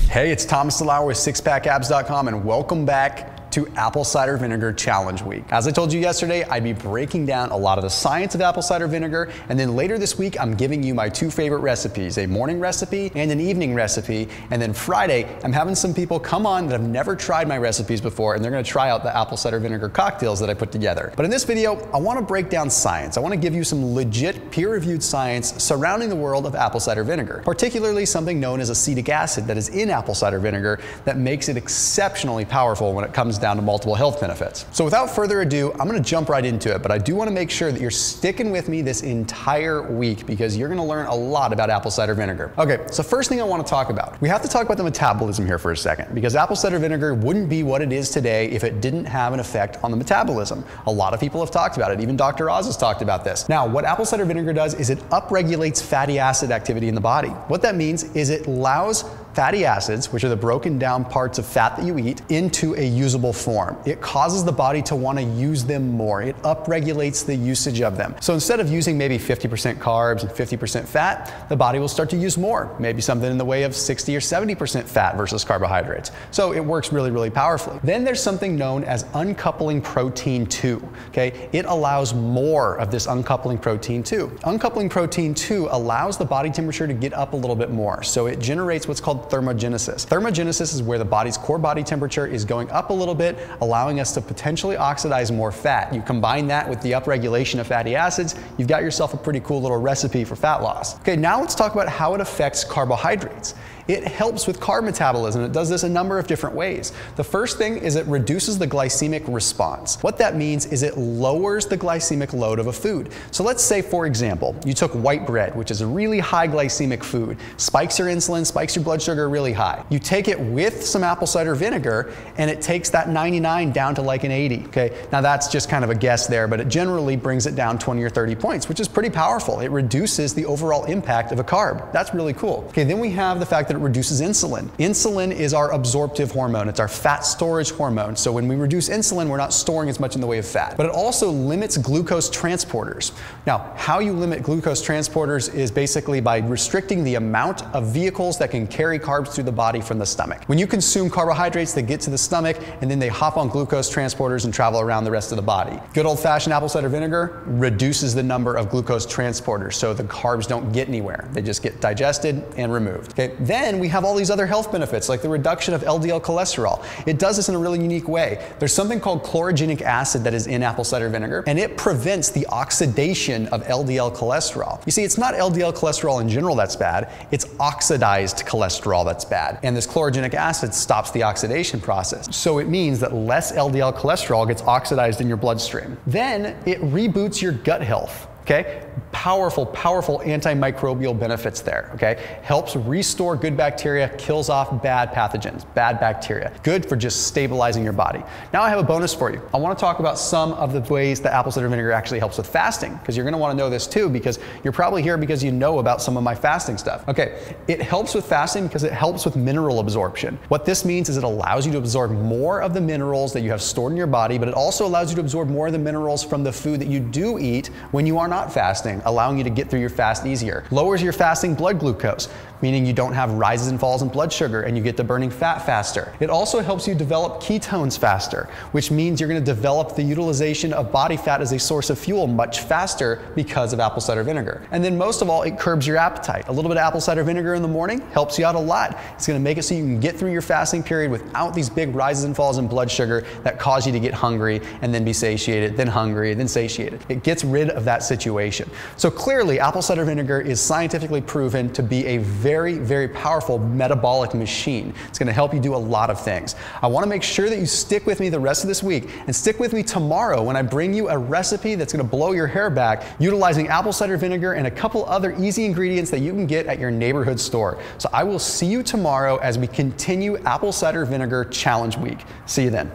Hey, it's Thomas DeLauer with SixPackAbs.com and welcome back to Apple Cider Vinegar Challenge Week. As I told you yesterday, I'd be breaking down a lot of the science of apple cider vinegar, and then later this week, I'm giving you my two favorite recipes, a morning recipe and an evening recipe, and then Friday, I'm having some people come on that have never tried my recipes before, and they're gonna try out the apple cider vinegar cocktails that I put together. But in this video, I wanna break down science. I wanna give you some legit peer-reviewed science surrounding the world of apple cider vinegar, particularly something known as acetic acid that is in apple cider vinegar that makes it exceptionally powerful when it comes down to multiple health benefits. So without further ado, I'm gonna jump right into it, but I do wanna make sure that you're sticking with me this entire week because you're gonna learn a lot about apple cider vinegar. Okay, so first thing I wanna talk about, we have to talk about the metabolism here for a second because apple cider vinegar wouldn't be what it is today if it didn't have an effect on the metabolism. A lot of people have talked about it, even Dr. Oz has talked about this. Now, what apple cider vinegar does is it upregulates fatty acid activity in the body. What that means is it allows fatty acids, which are the broken down parts of fat that you eat, into a usable form. It causes the body to want to use them more. It upregulates the usage of them. So instead of using maybe 50% carbs and 50% fat, the body will start to use more, maybe something in the way of 60 or 70% fat versus carbohydrates. So it works really, really powerfully. Then there's something known as uncoupling protein 2. Okay? It allows more of this uncoupling protein 2. Uncoupling protein 2 allows the body temperature to get up a little bit more. So it generates what's called thermogenesis. Thermogenesis is where the body's core body temperature is going up a little bit, allowing us to potentially oxidize more fat. You combine that with the upregulation of fatty acids, you've got yourself a pretty cool little recipe for fat loss. Okay, now let's talk about how it affects carbohydrates. It helps with carb metabolism. It does this a number of different ways. The first thing is it reduces the glycemic response. What that means is it lowers the glycemic load of a food. So let's say, for example, you took white bread, which is a really high glycemic food, spikes your insulin, spikes your blood sugar really high. You take it with some apple cider vinegar and it takes that 99 down to like an 80, okay? Now that's just kind of a guess there, but it generally brings it down 20 or 30 points, which is pretty powerful. It reduces the overall impact of a carb. That's really cool. Okay, then we have the fact that it reduces insulin. Insulin is our absorptive hormone. It's our fat storage hormone. So when we reduce insulin, we're not storing as much in the way of fat. But it also limits glucose transporters. Now, how you limit glucose transporters is basically by restricting the amount of vehicles that can carry carbs through the body from the stomach. When you consume carbohydrates, they get to the stomach and then they hop on glucose transporters and travel around the rest of the body. Good old-fashioned apple cider vinegar reduces the number of glucose transporters, so the carbs don't get anywhere. They just get digested and removed. Okay, then we have all these other health benefits like the reduction of LDL cholesterol. It does this in a really unique way. There's something called chlorogenic acid that is in apple cider vinegar, and it prevents the oxidation of LDL cholesterol. You see, it's not LDL cholesterol in general that's bad, it's oxidized cholesterol that's bad. And this chlorogenic acid stops the oxidation process. So it means that less LDL cholesterol gets oxidized in your bloodstream. Then it reboots your gut health. Okay? Powerful, powerful antimicrobial benefits there, okay? Helps restore good bacteria, kills off bad pathogens, bad bacteria. Good for just stabilizing your body. Now I have a bonus for you. I want to talk about some of the ways that apple cider vinegar actually helps with fasting, because you're going to want to know this too, because you're probably here because you know about some of my fasting stuff. Okay, it helps with fasting because it helps with mineral absorption. What this means is it allows you to absorb more of the minerals that you have stored in your body, but it also allows you to absorb more of the minerals from the food that you do eat when you are not fasting, allowing you to get through your fast easier. Lowers your fasting blood glucose, meaning you don't have rises and falls in blood sugar and you get to burning fat faster. It also helps you develop ketones faster, which means you're going to develop the utilization of body fat as a source of fuel much faster because of apple cider vinegar. And then most of all, it curbs your appetite. A little bit of apple cider vinegar in the morning helps you out a lot. It's going to make it so you can get through your fasting period without these big rises and falls in blood sugar that cause you to get hungry and then be satiated, then hungry, then satiated. It gets rid of that situation. So clearly, apple cider vinegar is scientifically proven to be a very, very powerful metabolic machine. It's going to help you do a lot of things. I want to make sure that you stick with me the rest of this week and stick with me tomorrow when I bring you a recipe that's going to blow your hair back utilizing apple cider vinegar and a couple other easy ingredients that you can get at your neighborhood store. So I will see you tomorrow as we continue Apple Cider Vinegar Challenge Week. See you then.